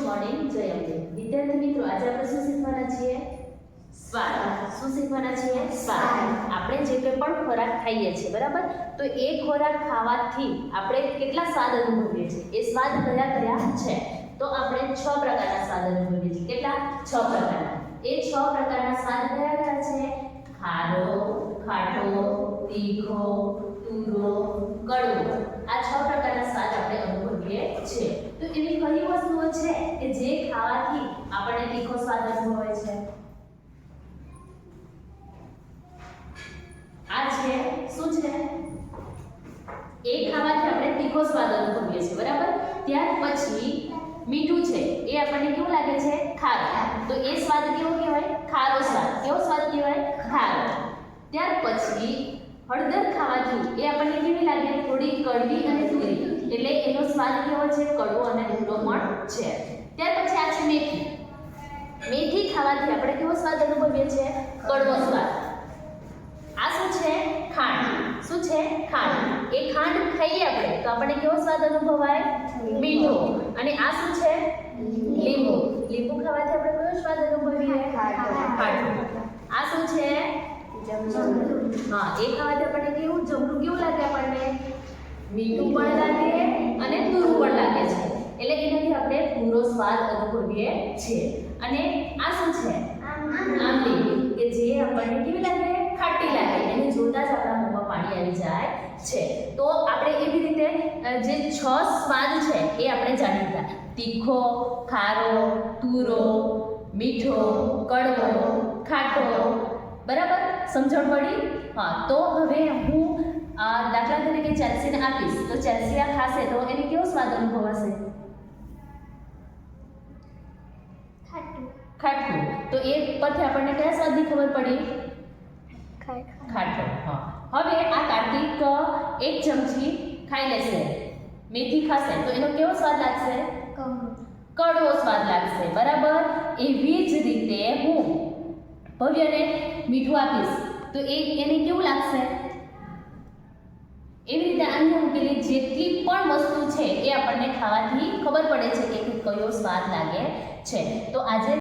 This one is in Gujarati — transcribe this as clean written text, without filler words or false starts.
મોર્નિંગ જય અંબે વિદ્યાર્થી મિત્રો આજે આપણે શું શીખવાના છીએ સ્વાદ શું શીખવાના છીએ સ્વાદ આપણે જે કંઈ પણ ખોરાક ખાઈએ છીએ બરાબર તો એ ખોરાક ખાવાથી આપણે કેટલા સ્વાદ અનુભવીએ છીએ એ સ્વાદ કયા કયા છે તો આપણે 6 પ્રકારના સ્વાદ અનુભવીએ છીએ કેટલા 6 પ્રકારના એ 6 પ્રકારના સ્વાદ કયા કયા છે ખારો ખાટો તીખો તુરો કડવો આ 6 પ્રકારના સ્વાદ આપણે અનુભવીએ છીએ તો એવી કઈ વસ્તુઓ છે કે જે ખાવાથી આપણને તીખો સ્વાદ અનુભવાય છે આ છે શું છે એ ખાવાથી આપણે તીખો સ્વાદ અનુભવીએ છીએ બરાબર ત્યાર પછી મીઠું છે એ આપણને કેવું લાગે છે ખારો તો એ સ્વાદ કેવો કહેવાય ખારો સ્વાદ કેવો સ્વાદ કહેવાય ખારો ત્યાર પછી હળદર ખાવાથી એ આપણને કેવી લાગે થોડી કડવી અને તુરી એટલે એનો સ્વાદ કેવો છે કડવો અને તુરો પણ છે ત્યાર પછી આ છે મેથી મેથી ખાવાથી આપણે કેવો સ્વાદ અનુભવીએ છીએ કડવો સ્વાદ આ શું છે ખાંડ શું છે ખાંડ એ ખાંડ ખાઈએ આપણે તો આપણને કેવો સ્વાદ અનુભવાય મીઠો અને આ શું છે લીંબુ લીંબુ ખાવાથી આપણે કયો સ્વાદ અનુભવીએ ખાટો આ શું છે હા એ ખાવાથી આપણને કેવું જમરૂ કેવું લાગે આપણને મીઠું પણ લાગે અને તુરું પણ લાગે છે એટલે એનાથી આપણે પૂરો સ્વાદ અનુભવીએ છીએ અને આ શું છે આંબલી કે જે આપણને કેવી લાગે ખાટી લાગે એને જોતા જ આપણા મોંમાં પાણી આવી જાય છે તો આપણે એવી રીતે જે 6 સ્વાદ છે એ આપણે જાણી લીધા તીખો ખારો તુરો મીઠો કડવો ખાટો બરાબર સમજણ પડી હા તો હવે હું દાખલા તરીકે ચેલ્સીને આપીશ તો ચેલ્સી આ ખાશે તો એને કેવો સ્વાદ અનુભવાશે ખાટું તો એ પરથી આપણને કયા સ્વાદની ખબર પડી ખાટો હા હવે આ કાર્તિક 1 ચમચી ખાઈ લેશે મેથી ખાશે તો એનો કેવો સ્વાદ લાગશે કડવો સ્વાદ લાગશે બરાબર એવી જ રીતે હું ભવ્યને મીઠું આપીશ તો એને કેવું લાગશે એવી રીતે અહીંયા મૂકેલી જેટલી પણ વસ્તુ છે એ આપણને ખાવાથી ખબર પડે છે કે કયો સ્વાદ લાગે છે તો આજે